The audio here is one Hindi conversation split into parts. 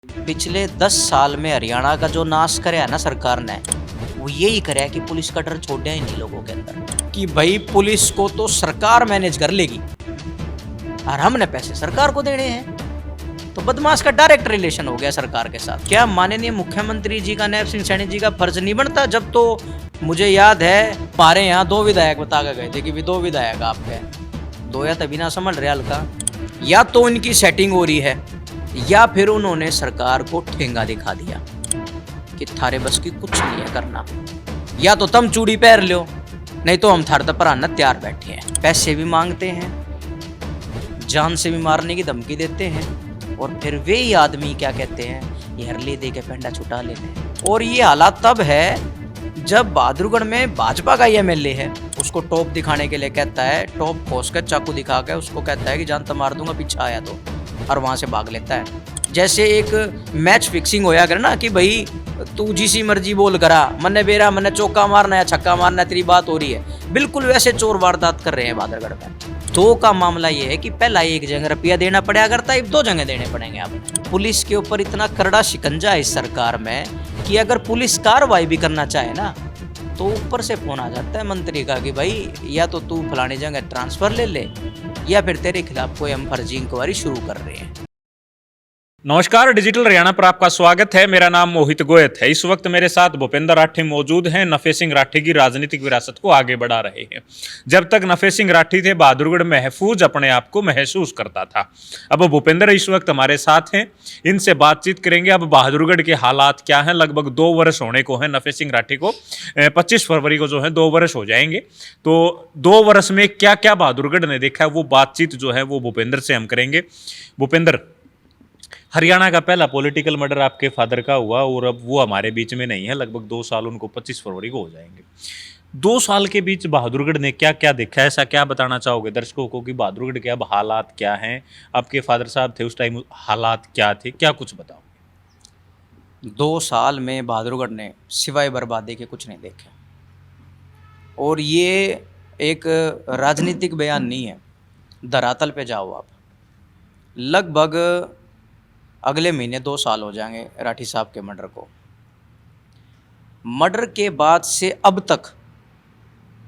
पिछले 10 साल में हरियाणा का जो नाश कराया ना सरकार ने, वो यही कराया कि पुलिस का डर छोड़ा ही नहीं लोगों के अंदर कि भाई पुलिस को तो सरकार मैनेज कर लेगी और हमने पैसे सरकार को देने हैं। तो बदमाश का डायरेक्ट रिलेशन हो गया सरकार के साथ। क्या माननीय मुख्यमंत्री जी का, नैब सिंह सैनी जी का फर्ज नहीं बनता? जब तो मुझे याद है हमारे यहाँ 2 विधायक बता के गए थे कि भी 2 विधायक आपके, 2 या तभी ना समझ रहे हल्का, या तो इनकी सेटिंग हो रही है या फिर उन्होंने सरकार को ठेंगा दिखा दिया कि थारे बस की कुछ नहीं है करना, या तो तुम चूड़ी पहन लो नहीं तो हम थारे पर आना तैयार बैठे हैं। पैसे भी मांगते हैं, जान से भी मारने की धमकी देते हैं, और फिर वे ही आदमी क्या कहते हैं, ये हरली दे के पेंडा छुटा लेते। और ये हालात तब है जब बहादुरगढ़ में भाजपा का एमएलए है, उसको टॉप दिखाने के लिए कहता है, टॉप खोस कर चाकू दिखा के उसको कहता है कि जान तो मार दूंगा पीछे आया तो, और वहां से भाग लेता है। जैसे एक मैच फिक्सिंग होया कर ना कि भाई तू जिसी मर्जी बोल करा, मन्ने बेरा मन्ने चौका मारना या छक्का मारना, तेरी बात हो रही है। बिल्कुल वैसे चोर वारदात कर रहे हैं बहादुरगढ़ में। तो का मामला ये है कि पहला एक जगह रुपया देना पड़ा करता है, 2 जगह देने पड़ेंगे आपको। पुलिस के ऊपर इतना करड़ा शिकंजा है इस सरकार में कि अगर पुलिस कार्रवाई भी करना चाहे ना तो ऊपर से फोन आ जाता है मंत्री का कि भाई या तो तू फलानी जगह ट्रांसफर ले ले या फिर तेरे खिलाफ कोई हम फर्जी इंक्वायरी शुरू कर रहे हैं। नमस्कार, डिजिटल हरियाणा पर आपका स्वागत है। मेरा नाम मोहित गोयत है। इस वक्त मेरे साथ भूपेंद्र राठी मौजूद हैं। नफे सिंह राठी की राजनीतिक विरासत को आगे बढ़ा रहे हैं। जब तक नफे सिंह राठी थे, बहादुरगढ़ महफूज अपने आप को महसूस करता था। अब भूपेंद्र इस वक्त हमारे साथ हैं, इनसे बातचीत करेंगे। अब बहादुरगढ़ के हालात क्या हैं? लगभग 2 वर्ष होने को है नफे सिंह राठी को, 25 फरवरी को जो है 2 वर्ष हो जाएंगे। तो 2 वर्ष में क्या क्या बहादुरगढ़ ने देखा है, वो बातचीत जो है वो भूपेंद्र से हम करेंगे। भूपेंद्र, हरियाणा का पहला पॉलिटिकल मर्डर आपके फादर का हुआ और अब वो हमारे बीच में नहीं है। लगभग 2 साल, उनको 25 फरवरी को हो जाएंगे। 2 साल के बीच बहादुरगढ़ ने क्या क्या देखा है? ऐसा क्या बताना चाहोगे दर्शकों को कि बहादुरगढ़ के अब हालात क्या हैं? आपके फादर साहब थे उस टाइम, हालात क्या थे, क्या कुछ बताओ। 2 साल में बहादुरगढ़ ने सिवाय बर्बादी के कुछ नहीं देखे। और ये एक राजनीतिक बयान नहीं है, धरातल पे जाओ आप। लगभग अगले महीने 2 साल हो जाएंगे राठी साहब के मर्डर को। मर्डर के बाद से अब तक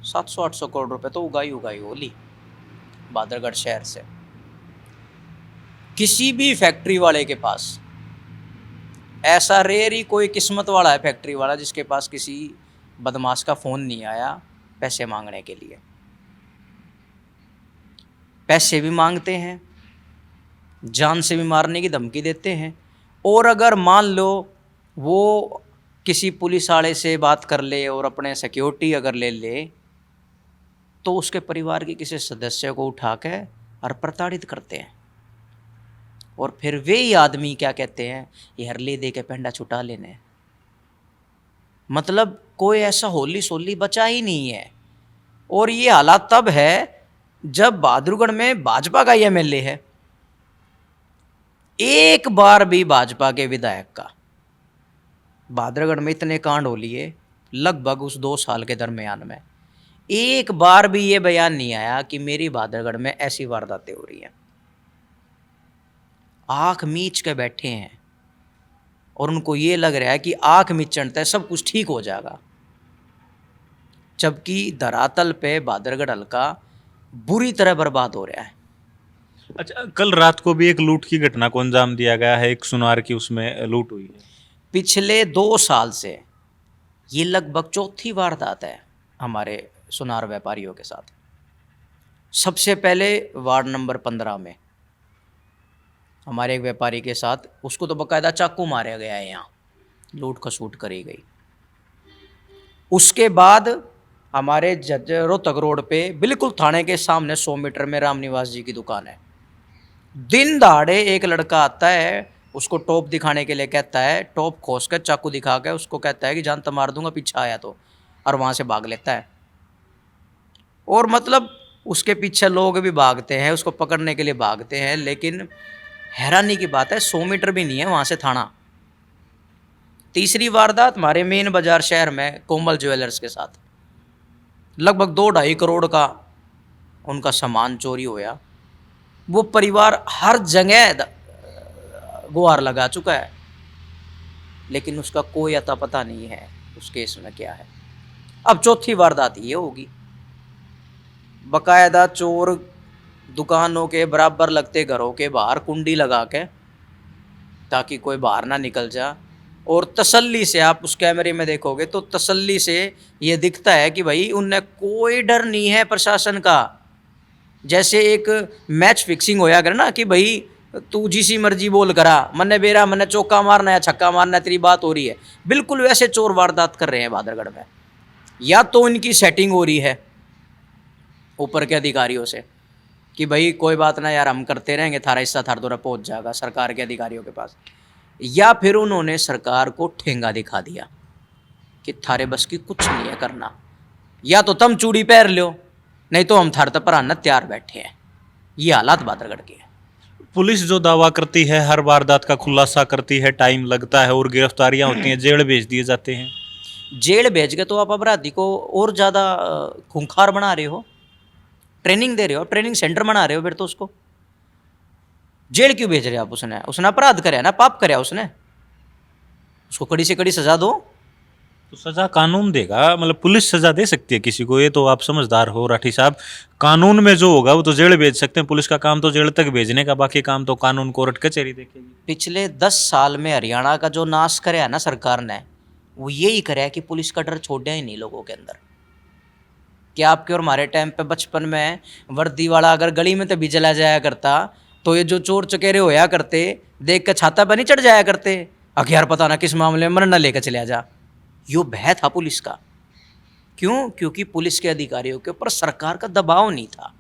700-800 करोड़ रुपए तो उगाई होली बहादुरगढ़ शहर से। किसी भी फैक्ट्री वाले के पास ऐसा रेयर ही कोई किस्मत वाला है फैक्ट्री वाला जिसके पास किसी बदमाश का फ़ोन नहीं आया पैसे मांगने के लिए। पैसे भी मांगते हैं, जान से भी मारने की धमकी देते हैं। और अगर मान लो वो किसी पुलिस वाले से बात कर ले और अपने सिक्योरिटी अगर ले ले तो उसके परिवार के किसी सदस्य को उठा के और प्रताड़ित करते हैं। और फिर वे ही आदमी क्या कहते हैं, ये हरली दे के पेंडा छुटा लेने। मतलब कोई ऐसा होली सोली बचा ही नहीं है। और ये हालात तब है जब बहादुरगढ़ में भाजपा का एमएलए है। एक बार भी भाजपा के विधायक का बहादुरगढ़ में इतने कांड हो लिए लगभग उस 2 साल के दरमियान में, एक बार भी ये बयान नहीं आया कि मेरी बहादुरगढ़ में ऐसी वारदातें हो रही हैं। आंख मीच के बैठे हैं और उनको ये लग रहा है कि आंख मीचते है सब कुछ ठीक हो जाएगा, जबकि धरातल पे बहादुरगढ़ हल्का बुरी तरह बर्बाद हो रहा है। अच्छा, कल रात को भी एक लूट की घटना को अंजाम दिया गया है, एक सुनार की उसमें लूट हुई है। पिछले 2 साल से ये लगभग 4थी वारदात है हमारे सुनार व्यापारियों के साथ। सबसे पहले वार्ड नंबर 15 में हमारे एक व्यापारी के साथ, उसको तो बकायदा चाकू मारा गया है, यहाँ लूट खसूट करी गई। उसके बाद हमारे रोहतक रोड पे बिल्कुल थाने के सामने 100 मीटर में रामनिवास जी की दुकान है। दिन दहाड़े एक लड़का आता है, उसको टॉप दिखाने के लिए कहता है, टॉप खोस कर चाकू दिखा के उसको कहता है कि जान तो मार दूंगा पीछे आया तो, और वहाँ से भाग लेता है। और मतलब उसके पीछे लोग भी भागते हैं, उसको पकड़ने के लिए भागते हैं। लेकिन हैरानी की बात है 100 मीटर भी नहीं है वहाँ से थाना। तीसरी वारदात हमारे मेन बाजार शहर में कोमल ज्वेलर्स के साथ, लगभग 2-2.5 करोड़ का उनका सामान चोरी होया। वो परिवार हर जगह गुहार लगा चुका है लेकिन उसका कोई अता पता नहीं है उस केस में क्या है। अब चौथी वारदात ये होगी, बकायदा चोर दुकानों के बराबर लगते घरों के बाहर कुंडी लगा के ताकि कोई बाहर ना निकल जा, और तसल्ली से आप उस कैमरे में देखोगे तो तसल्ली से ये दिखता है कि भाई उनने कोई डर नहीं है प्रशासन का। जैसे एक मैच फिक्सिंग होया करे ना कि भाई तू जिसी मर्जी बोल करा, मन्ने बेरा मन्ने चौका मारना या छक्का मारना तेरी बात हो रही है, बिल्कुल वैसे चोर वारदात कर रहे हैं बहादुरगढ़ में। या तो इनकी सेटिंग हो रही है ऊपर के अधिकारियों से कि भाई कोई बात ना यार, हम करते रहेंगे, थारा हिस्सा थार दौरा पहुँच जाएगा सरकार के अधिकारियों के पास, या फिर उन्होंने सरकार को ठेंगा दिखा दिया कि थारे बस की कुछ नहीं है करना, या तो तुम चूड़ी पहन लो नहीं तो हम थार तक पर तैयार बैठे हैं। ये हालात बहादुरगढ़ के हैं। पुलिस जो दावा करती है हर वारदात का खुलासा करती है, टाइम लगता है और गिरफ्तारियां होती हैं, जेल भेज दिए जाते हैं। जेल भेज के तो आप अपराधी को और ज़्यादा खूंखार बना रहे हो, ट्रेनिंग दे रहे हो, ट्रेनिंग सेंटर बना रहे हो। फिर तो उसको जेल क्यों भेज रहे हो आप? उसने अपराध करे ना, पाप करे उसने, उसको कड़ी से कड़ी सजा दो। तो सजा कानून देगा, मतलब पुलिस सजा दे सकती है किसी को, ये तो आप समझदार हो राठी साहब। कानून में जो होगा वो तो जेल भेज सकते हैं, पुलिस का काम तो जेल तक भेजने का, बाकी काम तो कानून कोर्ट कचहरी देखेगी। पिछले 10 साल में हरियाणा का जो नाश कराया ना सरकार ने, वो यही कराया कि पुलिस का डर छोड़ दिया ही नहीं लोगों के अंदर। क्या आपके और हमारे टाइम पे बचपन में वर्दी वाला अगर गली में तो भी चला जाया करता तो ये जो चोर चकेरे होया करते देख कर छाता पर नहीं चढ़ जाया करते, अखियार पता ना किस मामले में मरना लेकर चले जा। यो भय था पुलिस का। क्यों? क्योंकि पुलिस के अधिकारियों के ऊपर सरकार का दबाव नहीं था,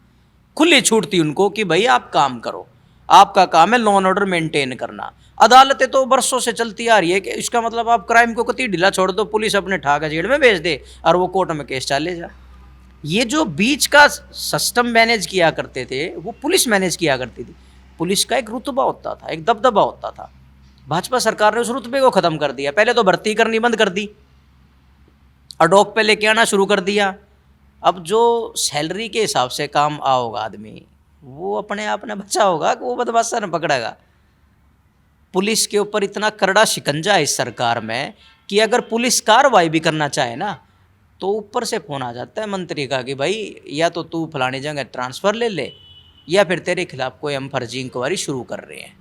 खुली छूट थी उनको कि भाई आप काम करो, आपका काम है लॉ एंड ऑर्डर मेंटेन करना। अदालतें तो बरसों से चलती आ रही है कि इसका मतलब आप क्राइम को कतई ढीला छोड़ दो, पुलिस अपने ठाका जेल में भेज दे और वो कोर्ट में केस चाले जा। ये जो बीच का सिस्टम मैनेज किया करते थे वो पुलिस मैनेज किया करती थी। पुलिस का एक रुतबा होता था, एक दबदबा होता था। भाजपा सरकार ने उस रुतबे को खत्म कर दिया। पहले तो भर्ती करनी बंद कर दी, अडॉक पे लेके आना शुरू कर दिया। अब जो सैलरी के हिसाब से काम आओगा आदमी, वो अपने आप ने बचा होगा कि वो बदमाशा न पकड़ेगा। पुलिस के ऊपर इतना करड़ा शिकंजा है इस सरकार में कि अगर पुलिस कार्रवाई भी करना चाहे ना तो ऊपर से फोन आ जाता है मंत्री का कि भाई या तो तू फलानी जगह ट्रांसफ़र ले ले या फिर तेरे खिलाफ कोई हम फर्जी इंक्वायरी शुरू कर रहे हैं।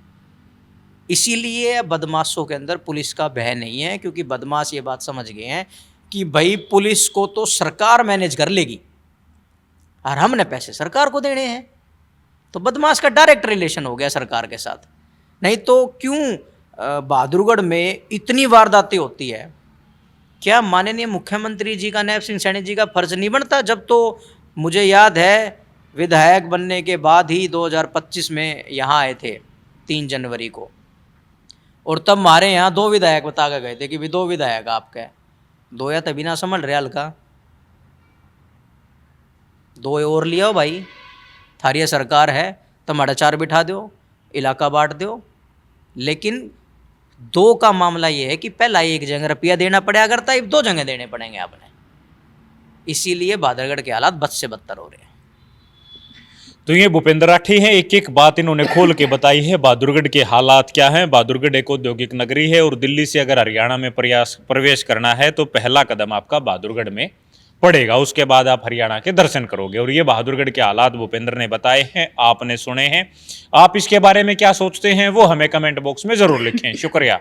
इसीलिए बदमाशों के अंदर पुलिस का भय नहीं है, क्योंकि बदमाश ये बात समझ गए हैं कि भाई पुलिस को तो सरकार मैनेज कर लेगी और हमने पैसे सरकार को देने हैं। तो बदमाश का डायरेक्ट रिलेशन हो गया सरकार के साथ। नहीं तो क्यों बहादुरगढ़ में इतनी वारदातें होती है? क्या माननीय मुख्यमंत्री जी का, नायब सिंह सैनी जी का फर्ज नहीं बनता? जब तो मुझे याद है विधायक बनने के बाद ही 2025 में यहाँ आए थे 3 जनवरी को, और तब हमारे यहाँ 2 विधायक बता के गए थे कि भी 2 विधायक आपके, 2 या तभी ना संभल रहे हल्का, 2 और लिया हो भाई, थारी सरकार है तुम्हारा 4 बिठा दो, इलाका बांट दो। लेकिन 2 का मामला ये है कि पहला 1 जगह रुपया देना पड़ा करता है, 2 जगह देने पड़ेंगे आपने। इसीलिए बहादुरगढ़ के हालात बद से बदतर हो रहे हैं। तो ये भूपेंद्र राठी हैं, एक एक बात इन्होंने खोल के बताई है बहादुरगढ़ के हालात क्या हैं। बहादुरगढ़ एक औद्योगिक नगरी है और दिल्ली से अगर हरियाणा में प्रवेश करना है तो पहला कदम आपका बहादुरगढ़ में पड़ेगा, उसके बाद आप हरियाणा के दर्शन करोगे। और ये बहादुरगढ़ के हालात भूपेंद्र ने बताए हैं, आपने सुने हैं। आप इसके बारे में क्या सोचते हैं वो हमें कमेंट बॉक्स में जरूर लिखें। शुक्रिया।